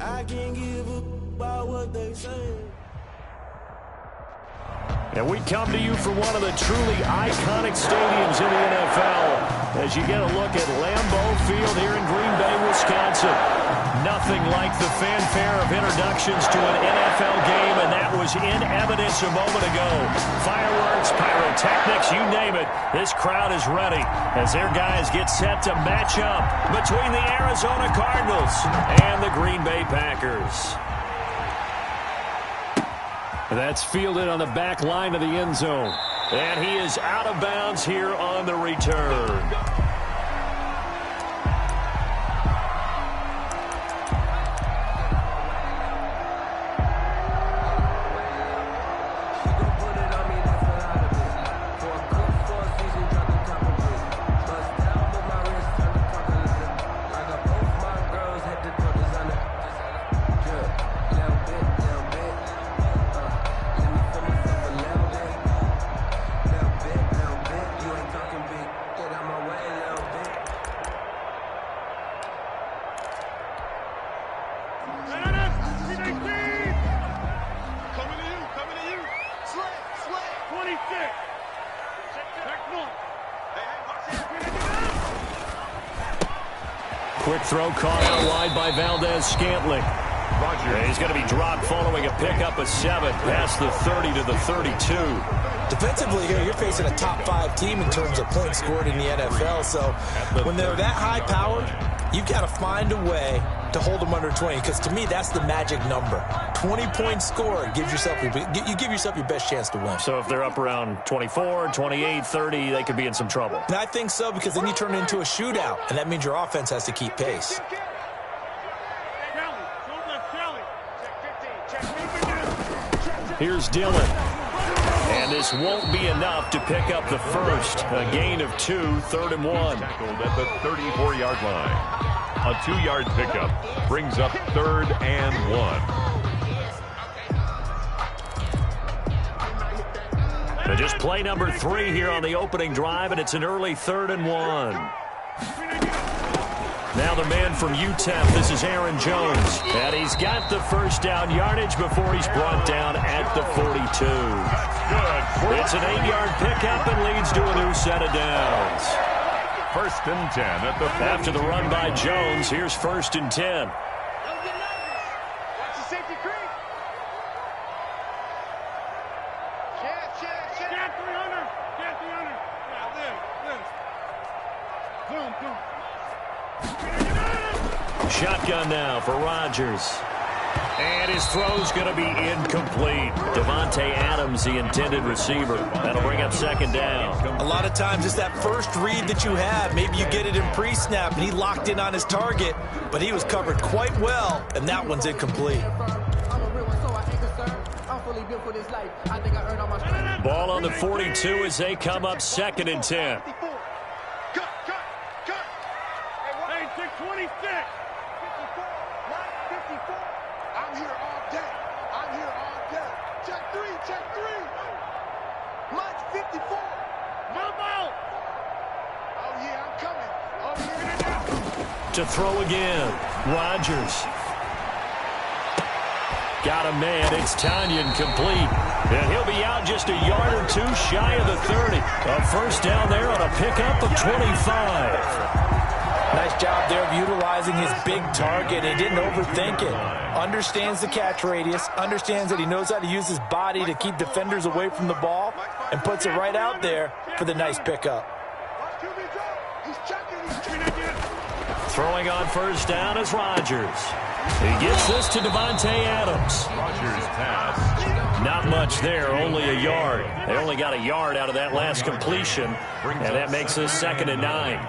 I can't give up about what they say. And we come to you from one of the truly iconic stadiums in the NFL as you get a look at Lambeau Field here in Green Bay, Wisconsin. Nothing like the fanfare of introductions to an NFL game, and that was in evidence a moment ago. Fireworks, pyrotechnics, you name it. This crowd is ready as their guys get set to match up between the Arizona Cardinals and the Green Bay Packers. That's fielded on the back line of the end zone. And he is out of bounds here on the return. Quick throw caught out wide by Valdez-Scantling. He's going to be dropped following a pickup of 7 past the 30 to the 32. Defensively here, you're facing a top 5 team in terms of points scored in the NFL. So when they're that high-powered, you've got to find a way to hold them under 20. Because to me, that's the magic number. 20 points scored gives yourself you give yourself your best chance to win. So if they're up around 24, 28, 30, they could be in some trouble. And I think so, because then you turn it into a shootout, and that means your offense has to keep pace. Here's Dillon. And this won't be enough to pick up the first. A gain of 2, 3rd and 1. Tackled at the 34-yard line. A 2-yard pickup brings up 3rd and 1. And just play number 3 here on the opening drive, and it's an early 3rd and 1. Now the man from UTEP, this is Aaron Jones. And he's got the first down yardage before he's brought down at the 42. It's an 8-yard pickup and leads to a new set of downs. 1st and 10 at the 42. After the run by Jones, here's 1st and 10. Shotgun now for Rodgers. And his throw's going to be incomplete. Davante Adams, the intended receiver. That'll bring up 2nd down. A lot of times it's that first read that you have. Maybe you get it in pre-snap, and he locked in on his target, but he was covered quite well, and that one's incomplete. Ball on the 42 as they come up 2nd and 10. To throw again, Rodgers. Got a man, it's Tanyan complete. And he'll be out just a yard or 2 shy of the 30. A first down there on a pickup of 25. Nice job there of utilizing his big target. He didn't overthink it. Understands the catch radius, understands that he knows how to use his body to keep defenders away from the ball, and puts it right out there for the nice pickup. Throwing on first down is Rodgers. He gets this to Davante Adams. Rodgers pass. Not much there, only a yard. They only got a yard out of that last completion, and that makes us 2nd and 9.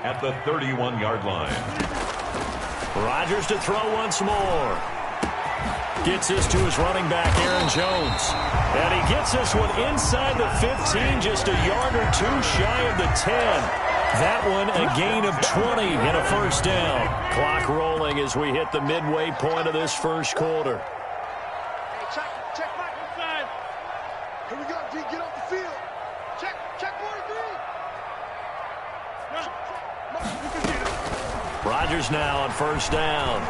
At the 31-yard line. Rodgers to throw once more. Gets this to his running back, Aaron Jones. And he gets this one inside the 15, just a yard or 2 shy of the 10. That one a gain of 20 and a first down. Clock rolling as we hit the midway point of this first quarter. Hey, check back inside. Here we go, D, get off the field. Check 43. Rodgers now on first down.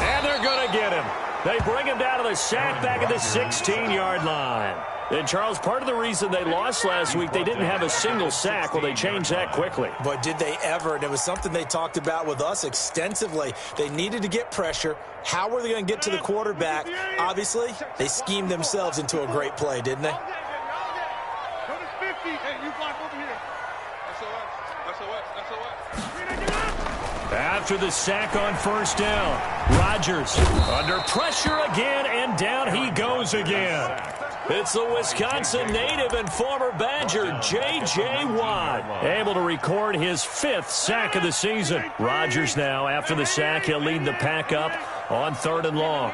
And they're going to get him. They bring him down to the sack back at the 16-yard line. And, Charles, part of the reason they lost last week, they didn't have a single sack. Well, they changed that quickly. But did they ever? And it was something they talked about with us extensively. They needed to get pressure. How were they going to get to the quarterback? Obviously, they schemed themselves into a great play, didn't they? After the sack on first down, Rodgers under pressure again, and down he goes again. It's the Wisconsin native and former Badger, J.J. Watt, able to record his 5th sack of the season. Rodgers now, after the sack, he'll lead the pack up on 3rd and long.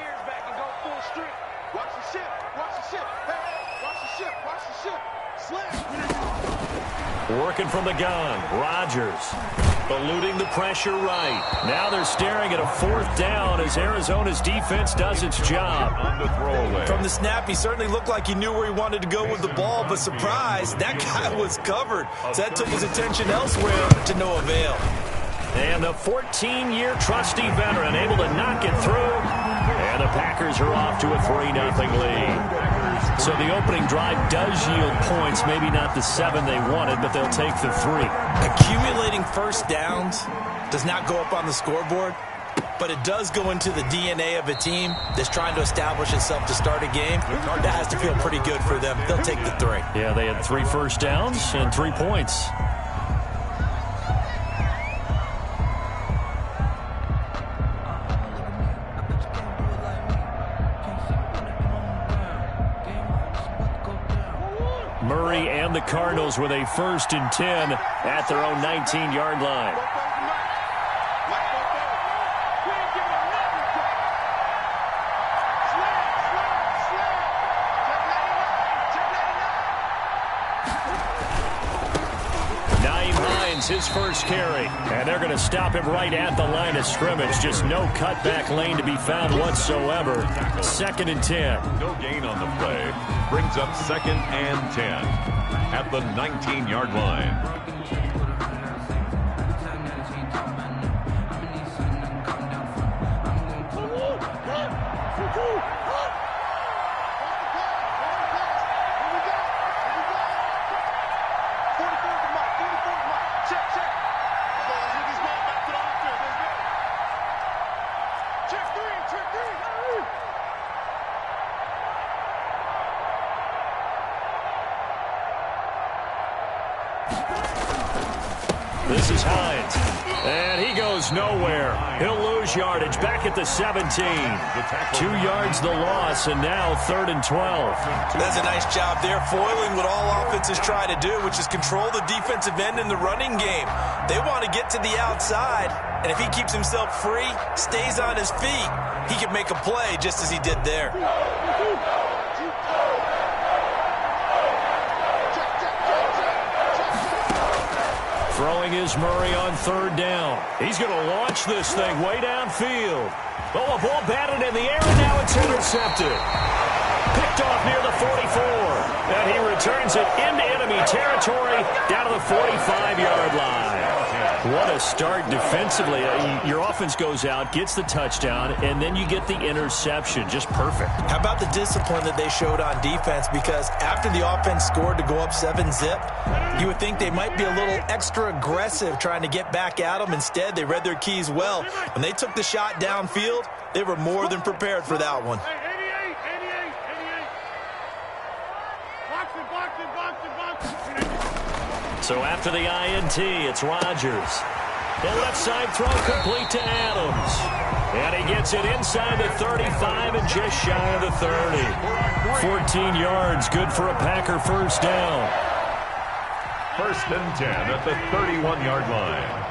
Working from the gun, Rodgers eluding the pressure right. Now they're staring at a 4th down as Arizona's defense does its job. On the throwaway. From the snap, he certainly looked like he knew where he wanted to go with the ball, but surprise, that guy was covered. So that took his attention elsewhere to no avail. And the 14-year trusty veteran able to knock it through. And the Packers are off to a 3-0 lead. So the opening drive does yield points, maybe not the 7 they wanted, but they'll take the 3. Accumulating first downs does not go up on the scoreboard, but it does go into the DNA of a team that's trying to establish itself to start a game. That has to feel pretty good for them. They'll take the 3. Yeah, they had 3 first downs and 3 points. Murray and the Cardinals with a 1st and 10 at their own 19-yard line. His first carry, and they're going to stop him right at the line of scrimmage. Just no cutback lane to be found whatsoever. 2nd and 10. No gain on the play. Brings up 2nd and 10 at the 19-yard line. This is Hines, and he goes nowhere. He'll lose yardage back at the 17. 2 yards the loss, and now 3rd and 12. That's a nice job there, foiling what all offenses try to do, which is control the defensive end in the running game. They want to get to the outside, and if he keeps himself free, stays on his feet, he can make a play just as he did there. Throwing is Murray on 3rd down. He's going to launch this thing way downfield. Oh, a ball batted in the air, and now it's intercepted. Picked off near the 44. And he returns it into enemy territory down to the 45-yard line. What a start defensively. Your offense goes out, gets the touchdown, and then you get the interception. Just perfect. How about the discipline that they showed on defense? Because after the offense scored to go up 7-zip, you would think they might be a little extra aggressive trying to get back at them. Instead, they read their keys well. When they took the shot downfield, they were more than prepared for that one. So after the INT, it's Rodgers. The left side throw complete to Adams. And he gets it inside the 35 and just shy of the 30. 14 yards, good for a Packer first down. 1st and 10 at the 31-yard line.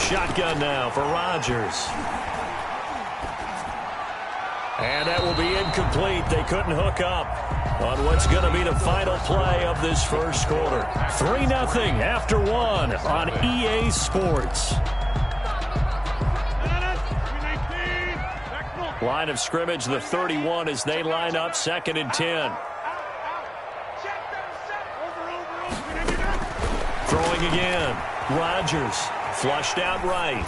Shotgun now for Rodgers. And that will be incomplete. They couldn't hook up on what's going to be the final play of this first quarter. 3-0 after 1 on EA Sports. Line of scrimmage, the 31, as they line up 2nd and 10. Throwing again. Rodgers flushed out right.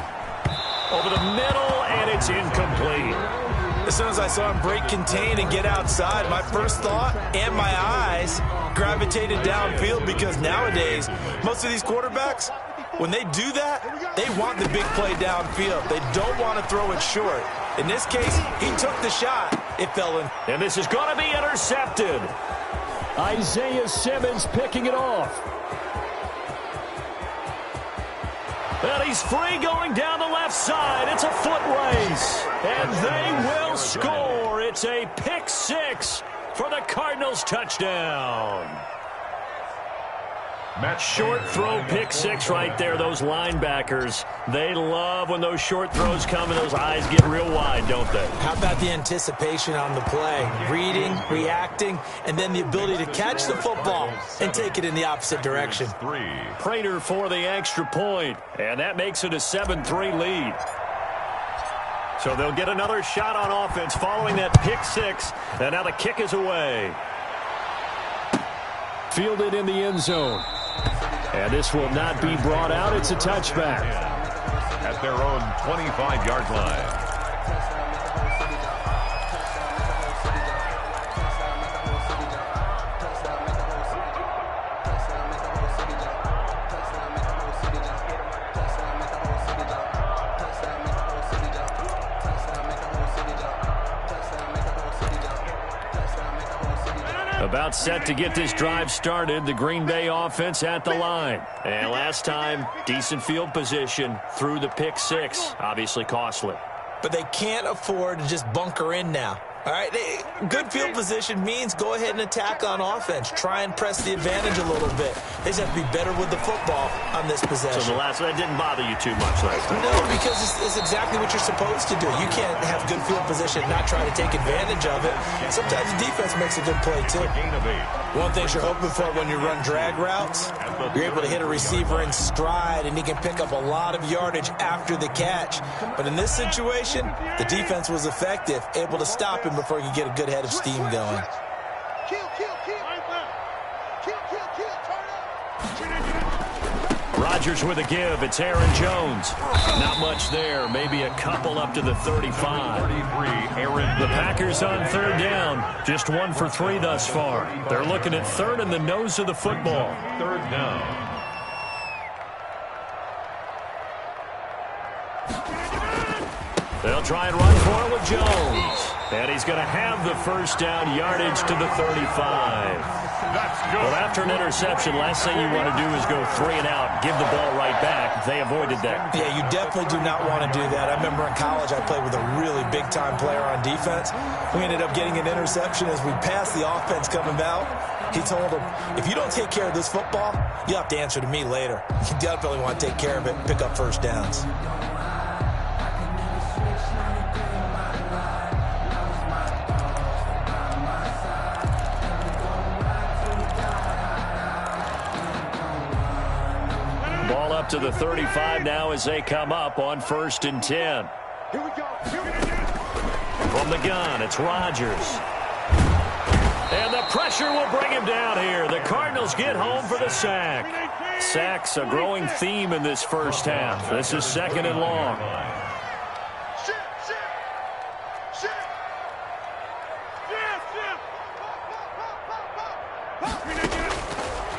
Over the middle, and it's incomplete. As soon as I saw him break contain and get outside, my first thought and my eyes gravitated downfield, because nowadays, most of these quarterbacks, when they do that, they want the big play downfield. They don't want to throw it short. In this case, he took the shot. It fell in. And this is going to be intercepted. Isaiah Simmons picking it off. And he's free going down the left side. It's a foot race. And they will score. It's a pick 6 for the Cardinals touchdown. Short throw, pick 6 right there. Those linebackers, they love when those short throws come and those eyes get real wide, don't they? How about the anticipation on the play? Reading, reacting, and then the ability to catch the football and take it in the opposite direction. Prater for the extra point, and that makes it a 7-3 lead. So they'll get another shot on offense following that pick 6, and now the kick is away. Fielded in the end zone. And this will not be brought out. It's a touchback. At their own 25-yard line. About set to get this drive started. The Green Bay offense at the line. And last time, decent field position through the pick 6. Obviously costly. But they can't afford to just bunker in now. All right, good field position means go ahead and attack on offense. Try and press the advantage a little bit. They just have to be better with the football on this possession. So that didn't bother you too much last time? No, because it's exactly what you're supposed to do. You can't have good field position and not try to take advantage of it. Sometimes the defense makes a good play, too. One thing you're hoping for when you run drag routes, you're able to hit a receiver in stride, and he can pick up a lot of yardage after the catch. But in this situation, the defense was effective, able to stop him before he could get a good head of steam going. Rodgers with a give. It's Aaron Jones. Not much there. Maybe a couple up to the 35. The Packers on 3rd down. Just 1 for 3 thus far. They're looking at 3rd and the nose of the football. 3rd down. They'll try and run for it with Jones. And he's going to have the first down, yardage to the 35. Well, after an interception, last thing you want to do is go 3 and out, give the ball right back. They avoided that. Yeah, you definitely do not want to do that. I remember in college I played with a really big-time player on defense. We ended up getting an interception as we passed the offense coming out. He told him, if you don't take care of this football, you'll have to answer to me later. You definitely want to take care of it and pick up first downs. Ball up to the 35 now as they come up on 1st and 10. Here we go. From the gun, it's Rodgers. And the pressure will bring him down here. The Cardinals get home for the sack. Sacks a growing theme in this first half. This is 2nd and long.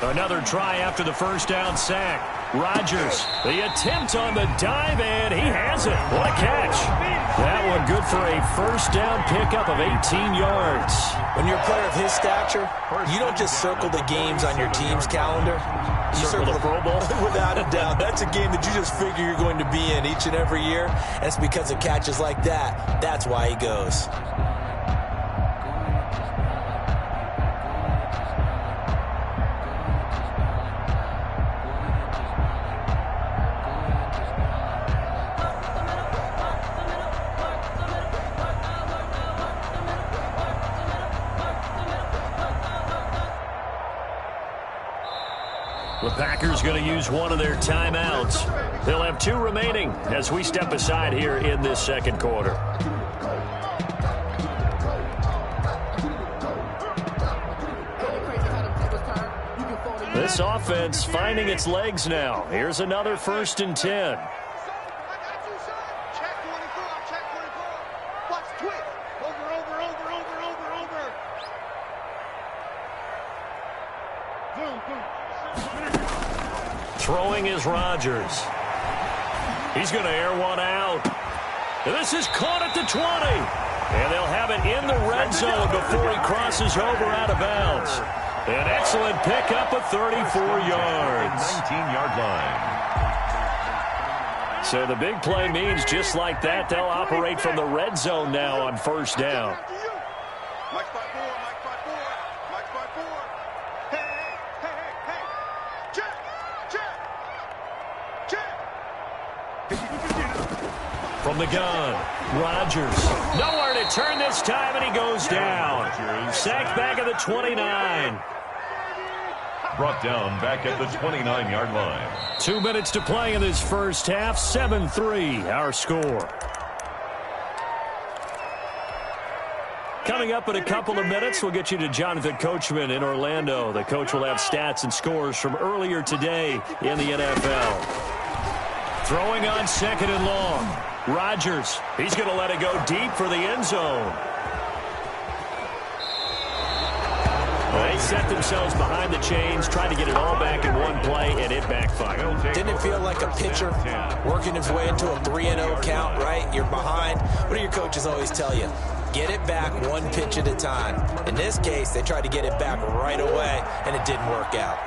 Another try after the first down sack. Rodgers, the attempt on the dive, and he has it. What a catch. That one good for a first down pickup of 18 yards. When you're a player of his stature, you don't just circle the games on your team's calendar. You circle the Pro Bowl? Without a doubt. That's a game that you just figure you're going to be in each and every year. And it's because of catches like that. That's why he goes. The Packers going to use one of their timeouts. They'll have 2 remaining as we step aside here in this second quarter. This offense finding its legs now. Here's another 1st and 10. Throwing is Rodgers. He's going to air one out. This is caught at the 20. And they'll have it in the red zone before he crosses over out of bounds. An excellent pickup of 34 yards. 19-yard line. So the big play means just like that, they'll operate from the red zone now on 1st down. From the gun, Rodgers. Nowhere to turn this time, and he goes down. Sacked back at the 29. Brought down back at the 29-yard line. 2 minutes to play in this first half. 7-3, our score. Coming up in a couple of minutes, we'll get you to Jonathan Coachman in Orlando. The coach will have stats and scores from earlier today in the NFL. Throwing on 2nd and long. Rodgers, he's going to let it go deep for the end zone. They set themselves behind the chains, trying to get it all back in one play, and it backfired. Didn't it feel like a pitcher working his way into a 3-0 count, right? You're behind. What do your coaches always tell you? Get it back one pitch at a time. In this case, they tried to get it back right away, and it didn't work out.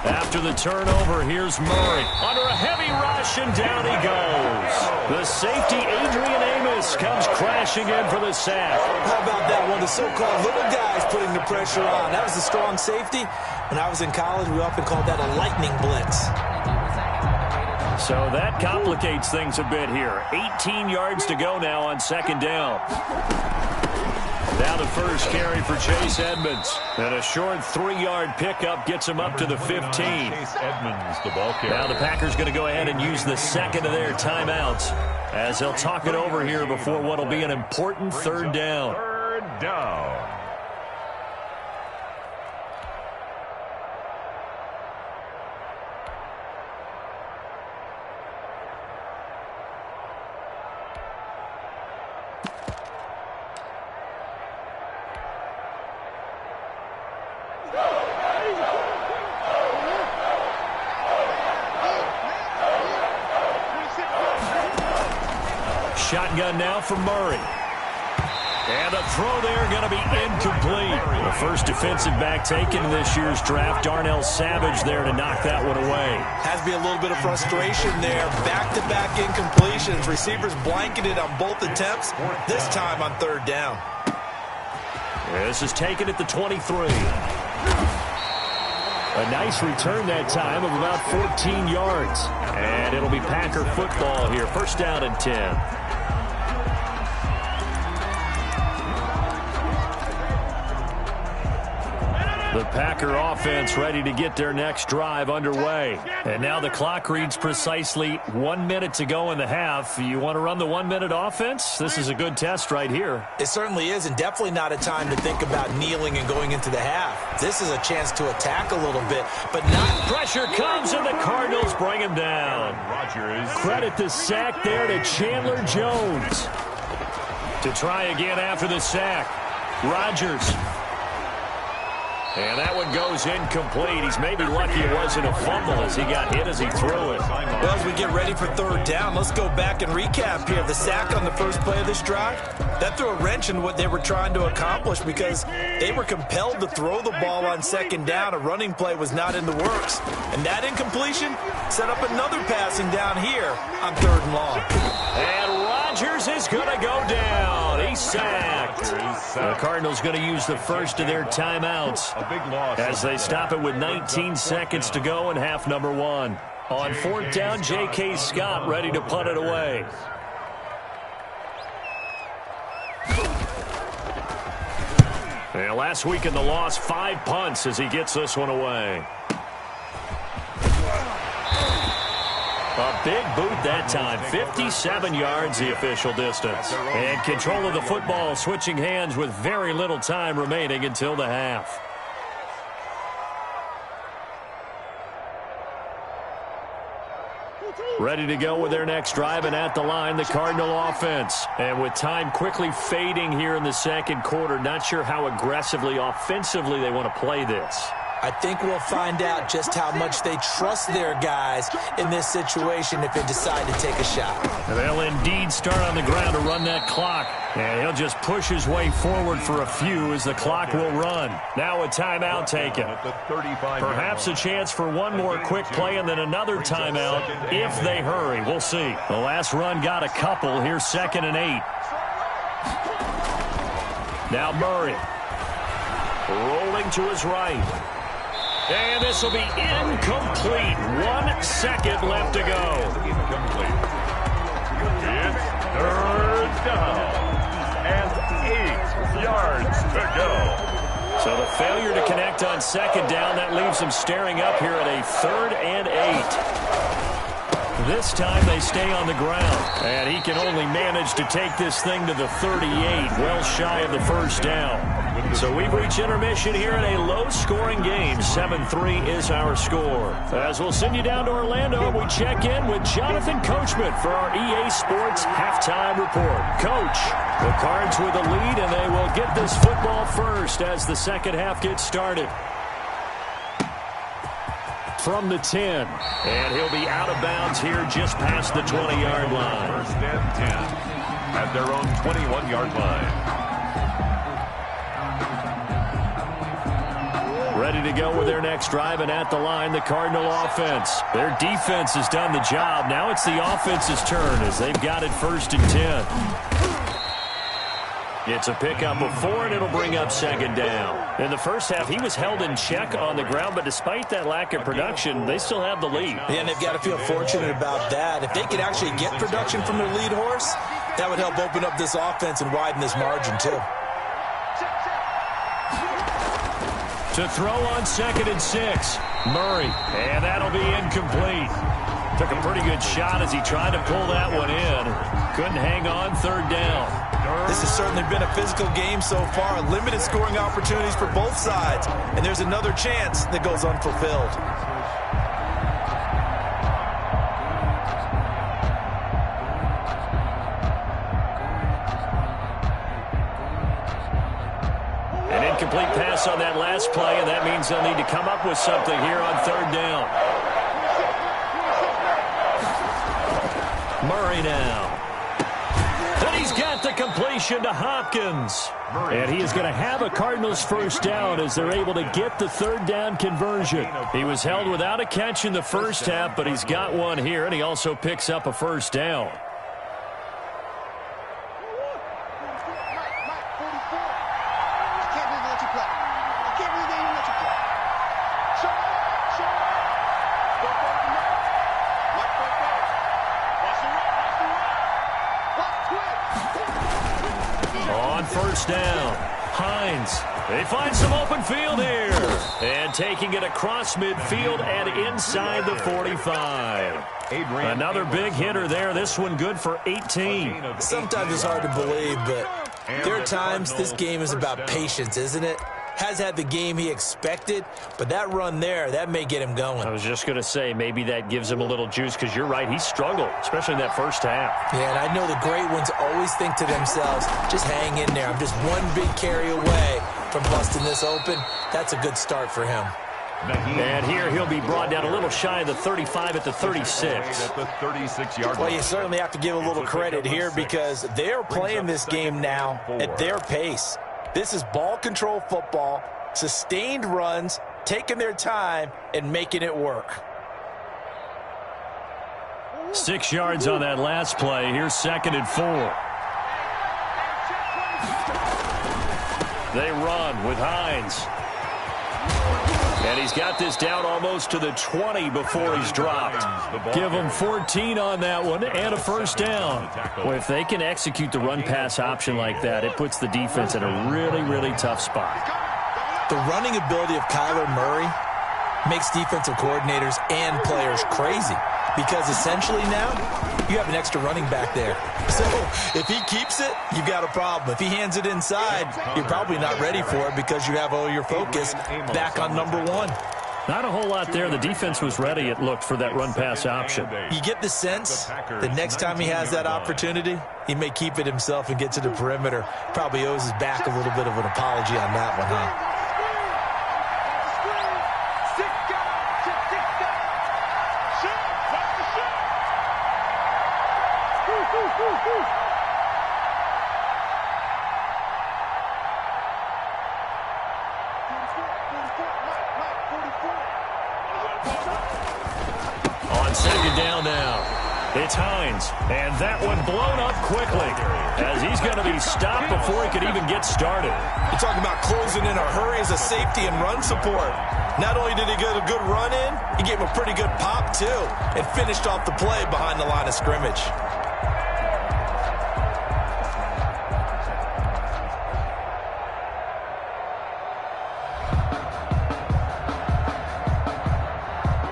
After the turnover, here's Murray. Under a heavy rush, and down he goes. The safety, Adrian Amos, comes crashing in for the sack. How about that one? The so-called little guys putting the pressure on. That was a strong safety. When I was in college, we often called that a lightning blitz. So that complicates things a bit here. 18 yards to go now on 2nd down. Now the first carry for Chase Edmonds. And a short 3-yard pickup gets him up to the 15. Chase Edmonds, the ball carrier. Now the Packers going to go ahead and use the 2nd of their timeouts as they'll talk it over here before what will be an important 3rd down. 3rd down. Shotgun now for Murray. And the throw there going to be incomplete. The first defensive back taken in this year's draft, Darnell Savage, there to knock that one away. Has to be a little bit of frustration there. Back-to-back incompletions. Receivers blanketed on both attempts, this time on 3rd down. This is taken at the 23. A nice return that time of about 14 yards. And it'll be Packer football here. 1st down and 10. The Packer offense ready to get their next drive underway. And now the clock reads precisely 1 minute to go in the half. You want to run the 1-minute offense? This is a good test right here. It certainly is, and definitely not a time to think about kneeling and going into the half. This is a chance to attack a little bit, but not. Pressure comes, and the Cardinals bring him down. Rodgers. Credit the sack there to Chandler Jones. To try again after the sack. Rodgers. And that one goes incomplete. He's maybe lucky it wasn't a fumble as he got hit as he threw it. Well, as we get ready for 3rd down, let's go back and recap here. The sack on the first play of this drive, that threw a wrench in what they were trying to accomplish because they were compelled to throw the ball on 2nd down. A running play was not in the works. And that incompletion set up another passing down here on 3rd and long. And Rodgers is going to go down. He's sacked. The Cardinals going to use the first of their timeouts as they stop it with 19 seconds to go in half number 1. On 4th down, J.K. Scott ready to punt it away. And last week in the loss, 5 punts as he gets this one away. A big boot that time. 57 yards, the official distance. And control of the football, switching hands with very little time remaining until the half. Ready to go with their next drive, and at the line, the Cardinal offense. And with time quickly fading here in the second quarter, not sure how aggressively, offensively they want to play this. I think we'll find out just how much they trust their guys in this situation if they decide to take a shot. They'll indeed start on the ground to run that clock. And he'll just push his way forward for a few as the clock will run. Now a timeout taken. Perhaps a chance for one more quick play and then another timeout if they hurry. We'll see. The last run got a couple. Here's 2nd and 8. Now Murray. Rolling to his right. And this will be incomplete. 1 second left to go. Incomplete. It's 3rd down and 8 yards to go. So the failure to connect on 2nd down, that leaves them staring up here at a 3rd and 8. This time they stay on the ground. And he can only manage to take this thing to the 38, well shy of the 1st down. So we've reached intermission here in a low-scoring game. 7-3 is our score. As we'll send you down to Orlando, we check in with Jonathan Coachman for our EA Sports Halftime Report. Coach, the Cards with a lead, and they will get this football first as the second half gets started. From the 10, and he'll be out of bounds here just past the 20-yard line. 1st and 10 at their own 21-yard line. Ready to go with their next drive, and at the line, the Cardinal offense. Their defense has done the job. Now it's the offense's turn as they've got it 1st and 10. It's a pickup of 4, and it'll bring up 2nd down. In the first half, he was held in check on the ground, but despite that lack of production, they still have the lead. Yeah, and they've got to feel fortunate about that. If they could actually get production from their lead horse, that would help open up this offense and widen this margin, too. To throw on 2nd and 6. Murray. And that'll be incomplete. Took a pretty good shot as he tried to pull that one in. Couldn't hang on 3rd down. This has certainly been a physical game so far. Limited scoring opportunities for both sides. And there's another chance that goes unfulfilled. Incomplete pass on that last play, and that means they'll need to come up with something here on 3rd down. Murray now. And he's got the completion to Hopkins. And he is going to have a Cardinals 1st down as they're able to get the 3rd down conversion. He was held without a catch in the first half, but he's got one here, and he also picks up a 1st down. Down. Hines. They find some open field here. And taking it across midfield and inside the 45. Another big hitter there. This one good for 18. Sometimes it's hard to believe, but there are times this game is about patience, isn't it? Has had the game he expected, but that run there, that may get him going. I was just going to say, maybe that gives him a little juice, because you're right, he struggled, especially in that first half. Yeah, and I know the great ones always think to themselves, just hang in there. I'm just one big carry away from busting this open. That's a good start for him. And here he'll be brought down a little shy of the 35 at the 36. At the 36-yard line. Well, you certainly have to give a little credit here because they're playing this game now at their pace. This is ball control football, sustained runs, taking their time, and making it work. 6 yards on that last play. Here's 2nd and 4. They run with Hines. And he's got this down almost to the 20 before he's dropped. Give him 14 on that one and a 1st down. Well, if they can execute the run-pass option like that, it puts the defense in a really, really tough spot. The running ability of Kyler Murray makes defensive coordinators and players crazy. because essentially now you have an extra running back there. So if he keeps it, you've got a problem. If he hands it inside, you're probably not ready for it because you have all your focus back on number one. Not a whole lot there. The defense was ready, it looked, for that run-pass option. You get the sense the next time he has that opportunity, he may keep it himself and get to the perimeter. Probably owes his back a little bit of an apology on that one, huh? On second down now, it's Hines, and that one blown up quickly as he's going to be stopped before he could even get started. You're talking about closing in a hurry as a safety and run support. Not only did he get a good run in, he gave him a pretty good pop, too, and finished off the play behind the line of scrimmage.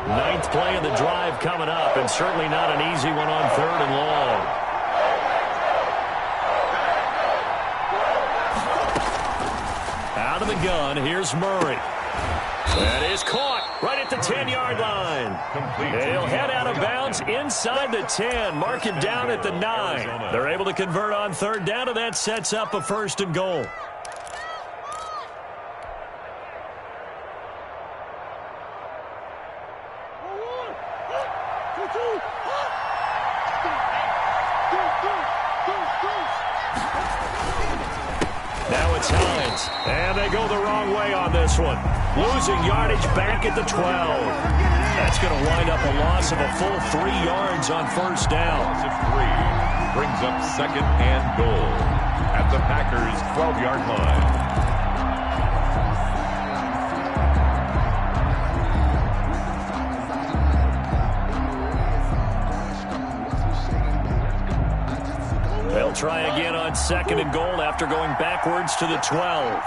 Ninth play of the drive coming up, and certainly not an easy one on third and long. Out of the gun, here's Murray. That is caught right at the 10-yard line. He'll head out of bounds inside the 10, mark it down at the 9. They're able to convert on third down, and that sets up a first and goal. Now it's Hines, and they go the wrong way on this one. Losing yardage back at the 12. That's going to wind up a loss of a full 3 yards on first down. Loss of 3 brings up second and goal at the Packers' 12-yard line. They'll try again on second and goal after going backwards to the 12.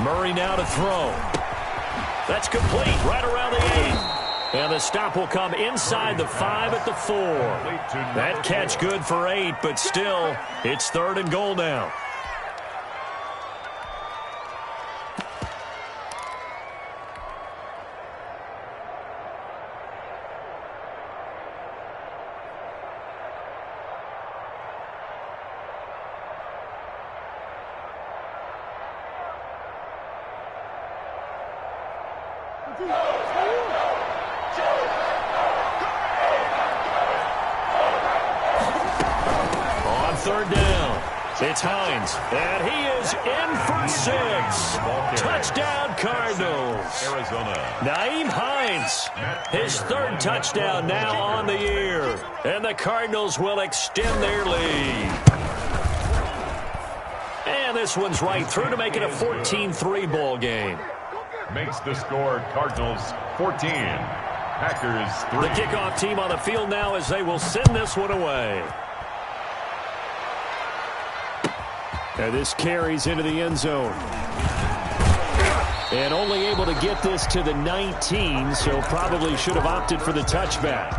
Murray now to throw. That's complete right around the 8. And the stop will come inside the 5 at the 4. That catch good for 8, but still, it's third and goal now. On third down, it's Hines, and he is in for 6. Touchdown, Cardinals. Arizona. Nyheim Hines, his third touchdown now on the year, and the Cardinals will extend their lead. And this one's right through to make it a 14-3 ball game. Makes the score Cardinals 14, Packers 3. The kickoff team on the field now as they will send this one away. And this carries into the end zone. And only able to get this to the 19, so probably should have opted for the touchback.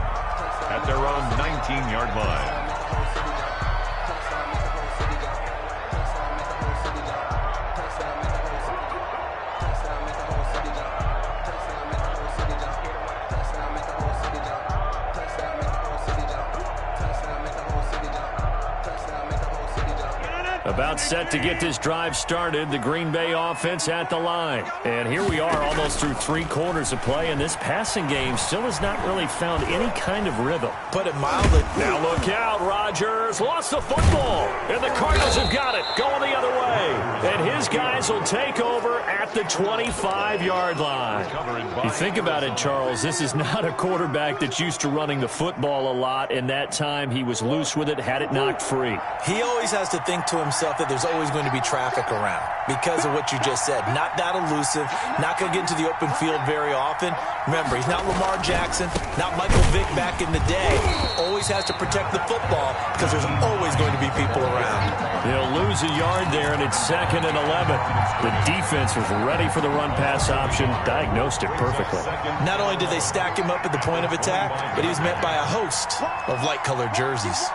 At their own 19-yard line. About set to get this drive started, the Green Bay offense at the line. And here we are almost through 3 quarters of play, and this passing game still has not really found any kind of rhythm. Put it mildly. Now look out, Rodgers lost the football, and the Cardinals have got it, going the other way. And his guys will take over at the 25-yard line. You think about it, Charles, this is not a quarterback that's used to running the football a lot, and that time he was loose with it, had it knocked free. He always has to think to himself that there's always going to be traffic around because of what you just said. Not that elusive, not going to get into the open field very often. Remember, he's not Lamar Jackson, not Michael Vick back in the day. Always has to protect the football because there's always going to be people around. He'll lose a yard there, and it's 2nd and 11. The defense was ready for the run-pass option, diagnosed it perfectly. Not only did they stack him up at the point of attack, but he was met by a host of light-colored jerseys.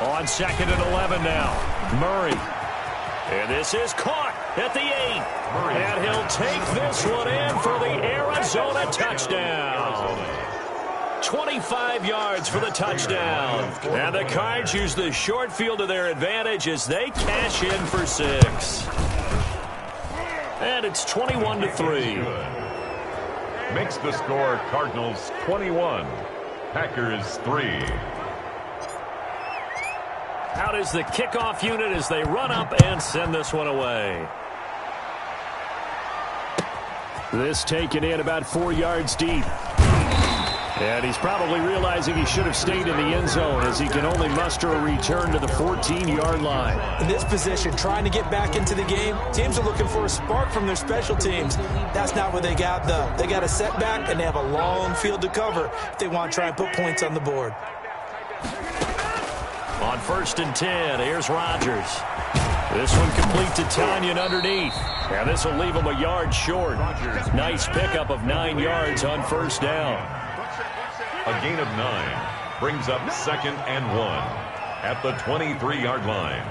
On 2nd and 11 now. Murray. And this is caught at the 8. And he'll take this one in for the Arizona touchdown. 25 yards for the touchdown. And the Cards use the short field to their advantage as they cash in for 6. And it's 21-3. Makes the score Cardinals 21, Packers 3. Out is the kickoff unit as they run up and send this one away. This taken in about 4 yards deep. And he's probably realizing he should have stayed in the end zone as he can only muster a return to the 14-yard line. In this position, trying to get back into the game, teams are looking for a spark from their special teams. That's not what they got, though. They got a setback, and they have a long field to cover if they want to try and put points on the board. On 1st and 10, here's Rodgers. This one complete to Tanyan underneath. And this will leave him a yard short. Nice pickup of 9 yards on 1st down. A gain of 9 brings up 2nd and 1 at the 23-yard line.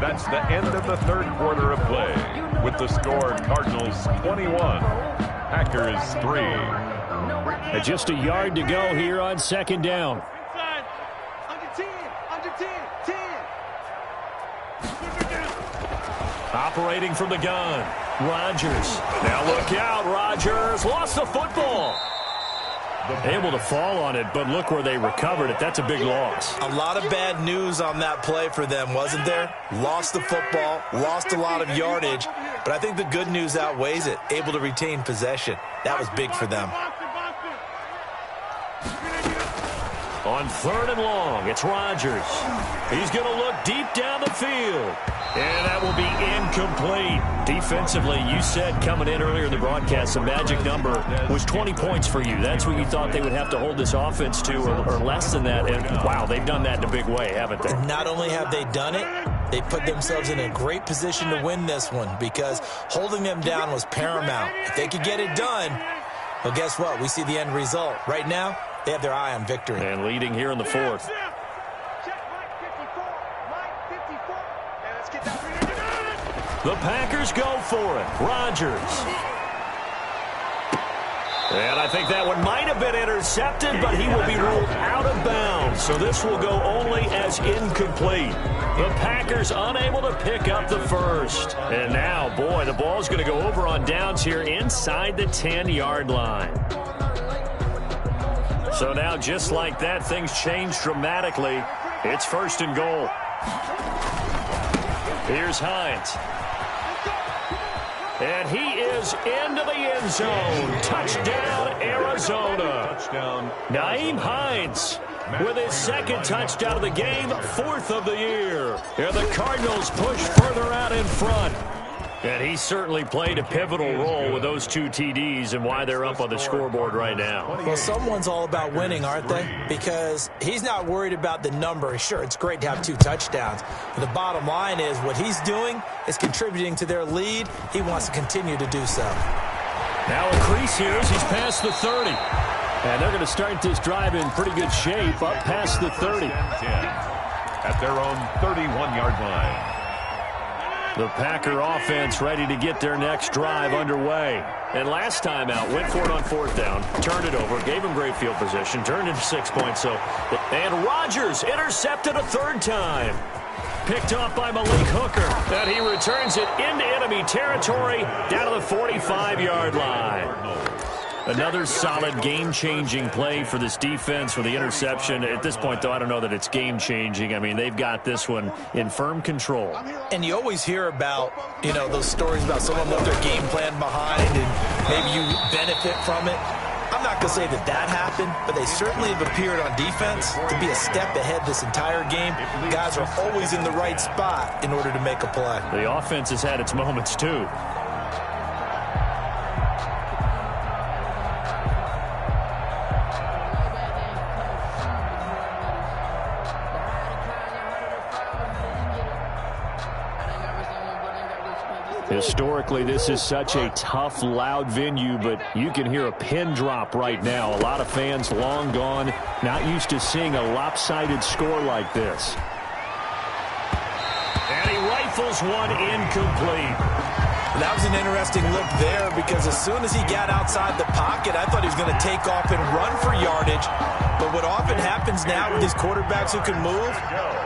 That's the end of the 3rd quarter of play, with the score Cardinals 21, Packers 3. And just a yard to go here on 2nd down. Operating from the gun, Rodgers. Now look out, Rodgers lost the football. Able to fall on it, but look where they recovered it. That's a big loss. A lot of bad news on that play for them, wasn't there? Lost the football, lost a lot of yardage, but I think the good news outweighs it. Able to retain possession. That was big for them. On 3rd and long, it's Rodgers. He's going to look deep down the field. And that will be incomplete. Defensively, you said coming in earlier in the broadcast, the magic number was 20 points for you. That's what you thought they would have to hold this offense to, or less than that. And, wow, they've done that in a big way, haven't they? Not only have they done it, they put themselves in a great position to win this one because holding them down was paramount. If they could get it done, well, guess what? We see the end result. Right now, they have their eye on victory. And leading here in the 4th. The Packers go for it. Rodgers. And I think that one might have been intercepted, but he will be ruled out of bounds. So this will go only as incomplete. The Packers unable to pick up the 1st. And now, boy, the ball's going to go over on downs here inside the 10-yard line. So now, just like that, things change dramatically. It's 1st and goal. Here's Hines. And he is into the end zone. Touchdown, Arizona. Touchdown. Nyheim Hines with his 2nd touchdown of the game, 4th of the year. And the Cardinals push further out in front. And he certainly played a pivotal role with those 2 TDs and why they're up on the scoreboard right now. Well, someone's all about winning, aren't they? Because he's not worried about the number. Sure, it's great to have 2 touchdowns. But the bottom line is what he's doing is contributing to their lead. He wants to continue to do so. Now a crease here as he's past the 30. And they're going to start this drive in pretty good shape up past the 30. At their own 31-yard line. The Packer offense ready to get their next drive underway. And last time out, went for it on 4th down, turned it over, gave him great field position, turned into 6 points. And Rodgers intercepted a 3rd time. Picked off by Malik Hooker. And he returns it into enemy territory down to the 45-yard line. Another solid game-changing play for this defense for the interception. At this point, though, I don't know that it's game-changing. I mean, they've got this one in firm control. And you always hear about, you know, those stories about someone left their game plan behind and maybe you benefit from it. I'm I'm not going to say that happened, but they certainly have appeared on defense to be a step ahead this entire game. Guys are always in the right spot in order to make a play. The offense has had its moments, too. Historically, this is such a tough, loud venue, but you can hear a pin drop right now. A lot of fans long gone, not used to seeing a lopsided score like this. And he rifles one incomplete. That was an interesting look there because as soon as he got outside the pocket, I thought he was going to take off and run for yardage. But what often happens now with these quarterbacks who can move,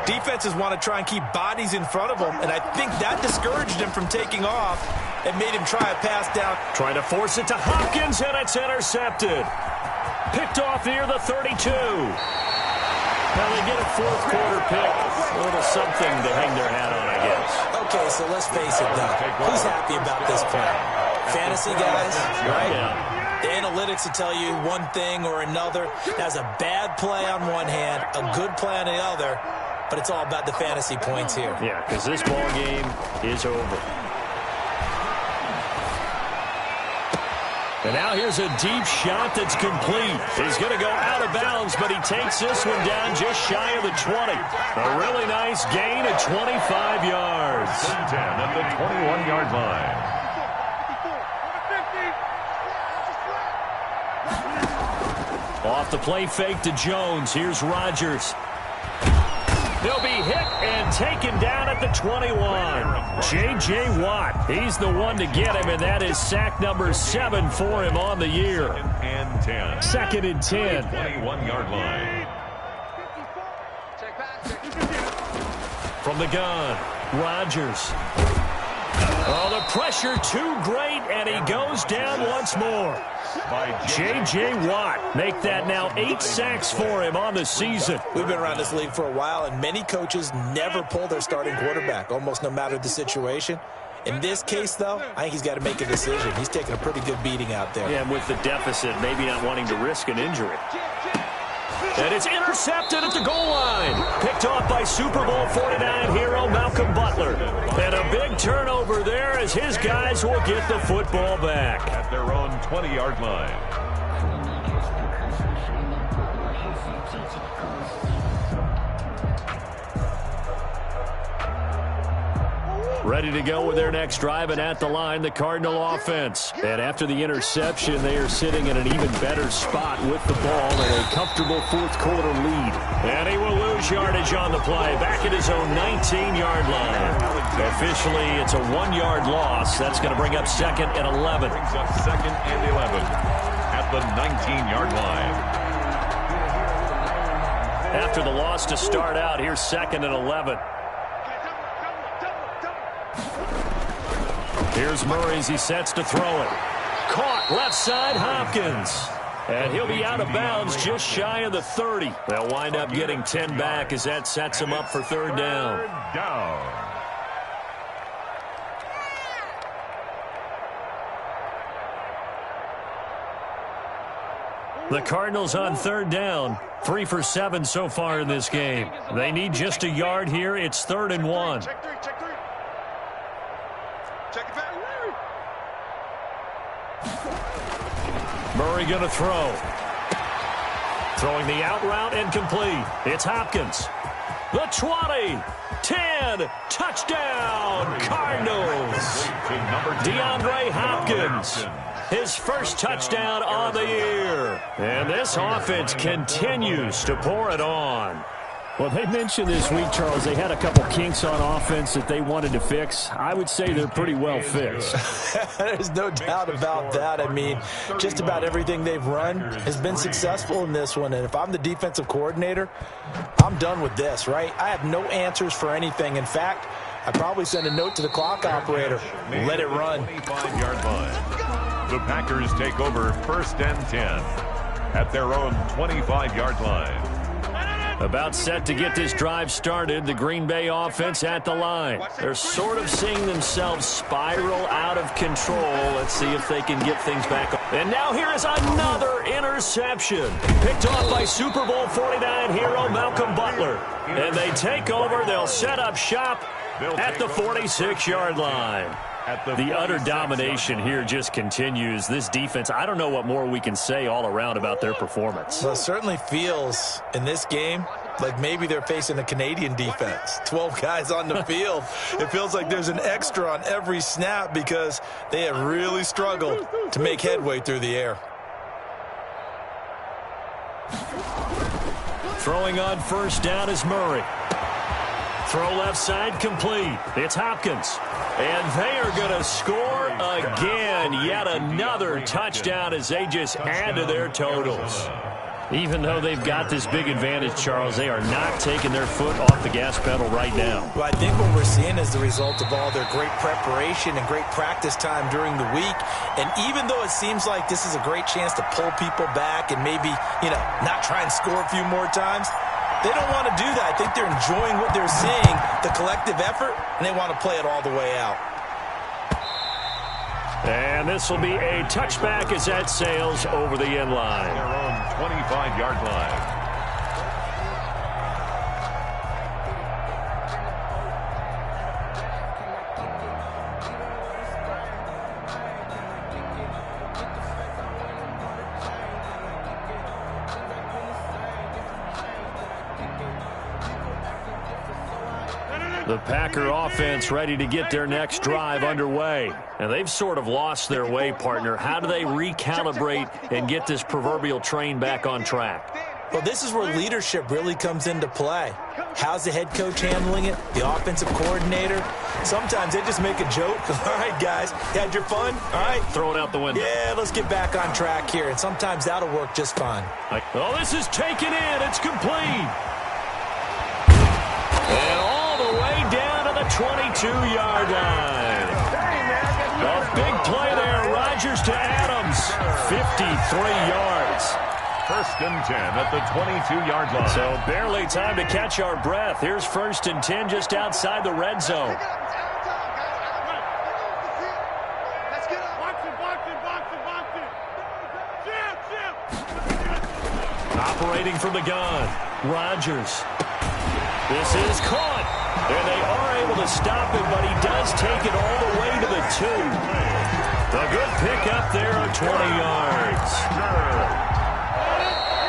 defenses want to try and keep bodies in front of them, and I think that discouraged him from taking off and made him try a pass down. Trying to force it to Hopkins, and it's intercepted. Picked off near the 32. Now they get a fourth quarter pick. A little something to hang their hat on, I guess. Okay, so let's face it, though. Who's happy about this play? Fantasy guys, right? Yeah. The analytics will tell you one thing or another. That's a bad play on one hand, a good play on the other, but it's all about the fantasy points here. Yeah, because this ball game is over. And now here's a deep shot that's complete. He's going to go out of bounds, but he takes this one down just shy of the 20. A really nice gain of 25 yards. 10 at the 21-yard line. Off the play fake to Jones. Here's Rodgers. He'll be hit and taken down at the 21. J.J. Watt, he's the one to get him, and that is sack number 7 for him on the year. And 10. Second and 10. 21-yard line. From the gun, Rodgers. Oh, the pressure too great, and he goes down once more. J.J. Watt, make that now 8 sacks for him on the season. We've been around this league for a while, and many coaches never pull their starting quarterback, almost no matter the situation. In this case, though, I think he's got to make a decision. He's taking a pretty good beating out there. Yeah, and with the deficit, maybe not wanting to risk an injury. And it's intercepted at the goal line. Picked off by Super Bowl 49 hero Malcolm Butler. And a big turnover there as his guys will get the football back. At their own 20-yard line. Ready to go with their next drive, and at the line, the Cardinal offense. And after the interception, they are sitting in an even better spot with the ball and a comfortable fourth quarter lead. And he will lose yardage on the play, back at his own 19-yard line. Officially, it's a 1-yard loss. That's going to bring up second and 11. Brings up second and 11 at the 19-yard line. After the loss to start out, here's second and 11. Here's Murray as he sets to throw it. Caught left side, Hopkins. And he'll be out of bounds just shy of the 30. They'll wind up getting 10 back as that sets him up for third down. Third down. The Cardinals on third down. 3 for 7 so far in this game. They need just a yard here. It's 3rd and 1. Check three. Check it back. Murray going to throw. Throwing the out route incomplete. It's Hopkins. The 20. 10. Touchdown, Cardinals. DeAndre Hopkins. His first touchdown on the year. And this offense continues to pour it on. Well, they mentioned this week, Charles, they had a couple kinks on offense that they wanted to fix. I would say they're pretty well fixed. There's no doubt about that. I mean, just about everything they've run has been successful in this one. And if I'm the defensive coordinator, I'm done with this, right? I have no answers for anything. In fact, I'd probably send a note to the clock operator. Let it run. 25-yard line. The Packers take over 1st and 10 at their own 25-yard line. About set to get this drive started, the Green Bay offense at the line. They're sort of seeing themselves spiral out of control. Let's see if they can get things back. And now here is another interception. Picked off by Super Bowl 49 hero Malcolm Butler. And they take over. They'll set up shop at the 46-yard line. The utter domination here just continues. This defense, I don't know what more we can say all around about their performance. Well, it certainly feels in this game like maybe they're facing a Canadian defense. 12 guys on the field. It feels like there's an extra on every snap because they have really struggled to make headway through the air. Throwing on first down is Murray. Throw left side complete. It's Hopkins. And they are going to score again. Yet another touchdown as they just add to their totals. Even though they've got this big advantage, Charles, they are not taking their foot off the gas pedal right now. Well, I think what we're seeing is the result of all their great preparation and great practice time during the week. And even though it seems like this is a great chance to pull people back and maybe, not try and score a few more times, they don't want to do that. I think they're enjoying what they're seeing, the collective effort, and they want to play it all the way out. And this will be a touchback as that sails over the end line. Their own 25-yard line. The Packer offense ready to get their next drive underway. And they've sort of lost their way, partner. How do they recalibrate and get this proverbial train back on track? Well, this is where leadership really comes into play. How's the head coach handling it? The offensive coordinator? Sometimes they just make a joke. All right, guys, you had your fun? All right. Throw it out the window. Yeah, let's get back on track here. And sometimes that'll work just fine. Oh, this is taken in. It's complete. And all the way down to the 22-yard line. A big play there. Rodgers to Adams. 53 yards. First and 10 at the 22-yard line. So barely time to catch our breath. Here's first and 10 just outside the red zone. Operating from the gun. Rodgers. This is caught. And they are able to stop him, but he does take it all the way to the 2. A good pickup there of 20 yards.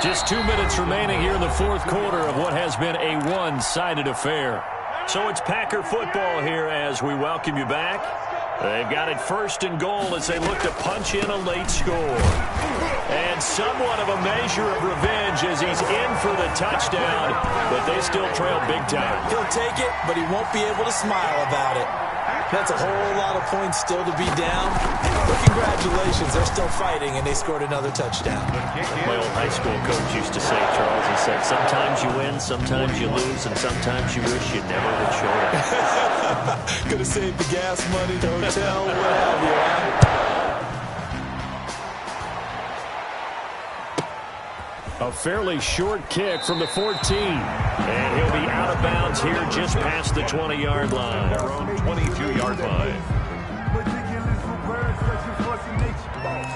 Just 2 minutes remaining here in the fourth quarter of what has been a one-sided affair. So it's Packer football here as we welcome you back. They've got it first and goal as they look to punch in a late score. And somewhat of a measure of revenge as he's in for the touchdown, but they still trail big time. He'll take it, but he won't be able to smile about it. That's a whole lot of points still to be down. But congratulations, they're still fighting, and they scored another touchdown. My old high school coach used to say, Charles, he said, sometimes you win, sometimes you lose, and sometimes you wish you never had showed up. Could have saved the gas money, the hotel, what have you, huh? A fairly short kick from the 14. And he'll be out of bounds here just past the 20-yard line. Their own 22-yard line.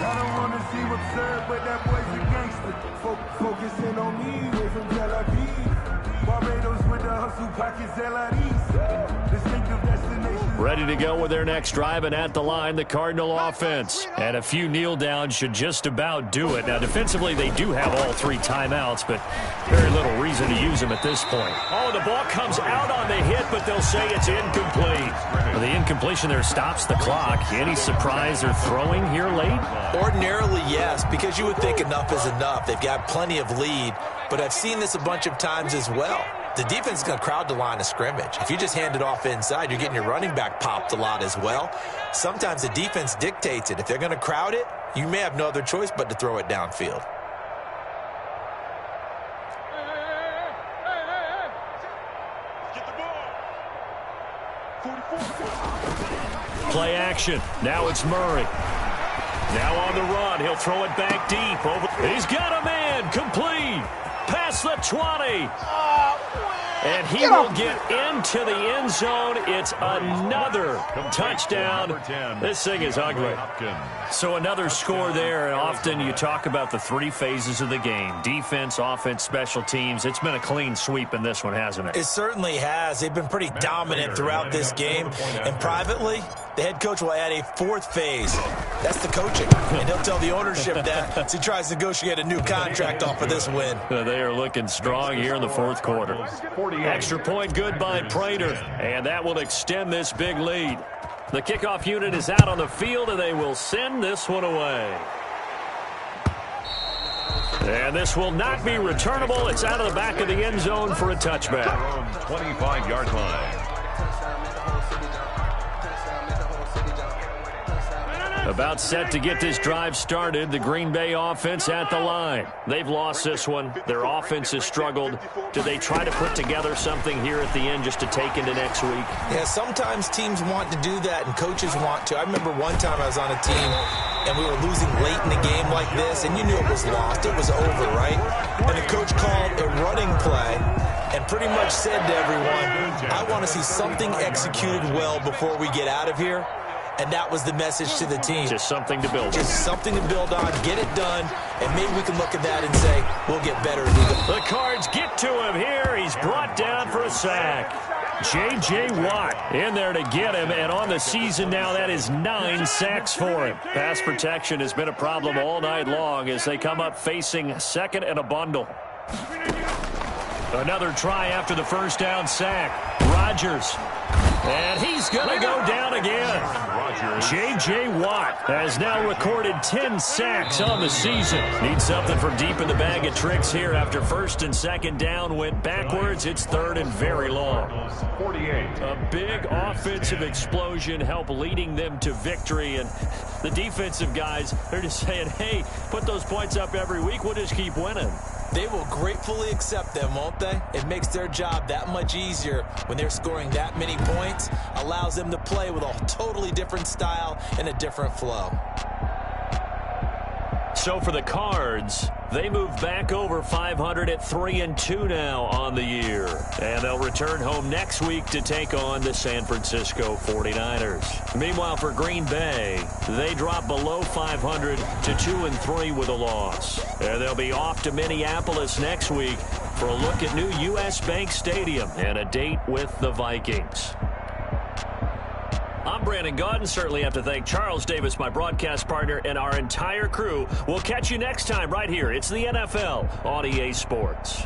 I don't want to seem absurd, but that boy's a gangster. Focusing on me, way from Tel Aviv. Barbados with the hustle pockets, LREs. Distinctive destination. Ready to go with their next drive, and at the line, the Cardinal offense. And a few kneel downs should just about do it. Now, defensively, they do have all 3 timeouts, but very little reason to use them at this point. Oh, the ball comes out on the hit, but they'll say it's incomplete. Well, the incompletion there stops the clock. Any surprise they're throwing here late? Ordinarily, yes, because you would think enough is enough. They've got plenty of lead, but I've seen this a bunch of times as well. The defense is going to crowd the line of scrimmage. If you just hand it off inside, you're getting your running back popped a lot as well. Sometimes the defense dictates it. If they're going to crowd it, you may have no other choice but to throw it downfield. Play action. Now it's Murray. Now on the run. He'll throw it back deep. He's got a man. Complete. past the 20. And he will get into the end zone. It's another touchdown. This thing is ugly. So another score there. And often you talk about the three phases of the game. Defense, offense, special teams. It's been a clean sweep in this one, hasn't it? It certainly has. They've been pretty dominant throughout this game. And privately, the head coach will add a fourth phase. That's the coaching. And he'll tell the ownership that as he tries to negotiate a new contract off of this win. They are looking strong here in the fourth quarter. Extra point good by Prater, and that will extend this big lead. The kickoff unit is out on the field, and they will send this one away. And this will not be returnable. It's out of the back of the end zone for a touchback. 25-yard line. About set to get this drive started, the Green Bay offense at the line. They've lost this one. Their offense has struggled. Do they try to put together something here at the end just to take into next week? Yeah, sometimes teams want to do that and coaches want to. I remember one time I was on a team and we were losing late in the game like this, and you knew it was lost. It was over, right? And the coach called a running play and pretty much said to everyone, I want to see something executed well before we get out of here. And that was the message to the team. Just something to build on. Just something to build on, get it done, and maybe we can look at that and say, we'll get better. The Cards get to him here. He's brought down for a sack. J.J. Watt in there to get him, and on the season now, that is 9 sacks for him. Pass protection has been a problem all night long as they come up facing second and a bundle. Another try after the first down sack. Rodgers. And he's going to go down again. J.J. Watt has now recorded 10 sacks on the season. Needs something from deep in the bag of tricks here after first and second down went backwards. It's third and very long. A big offensive explosion helped leading them to victory. And the defensive guys, they're just saying, hey, put those points up every week. We'll just keep winning. They will gratefully accept them, won't they? It makes their job that much easier when they're scoring that many points. Allows them to play with a totally different style and a different flow. So for the Cards, they move back over 500 at 3-2 now on the year. And they'll return home next week to take on the San Francisco 49ers. Meanwhile, for Green Bay, they drop below 500 to 2-3 with a loss. And they'll be off to Minneapolis next week for a look at new U.S. Bank Stadium and a date with the Vikings. I'm Brandon Gaudin. Certainly have to thank Charles Davis, my broadcast partner, and our entire crew. We'll catch you next time right here. It's the NFL on EA Sports.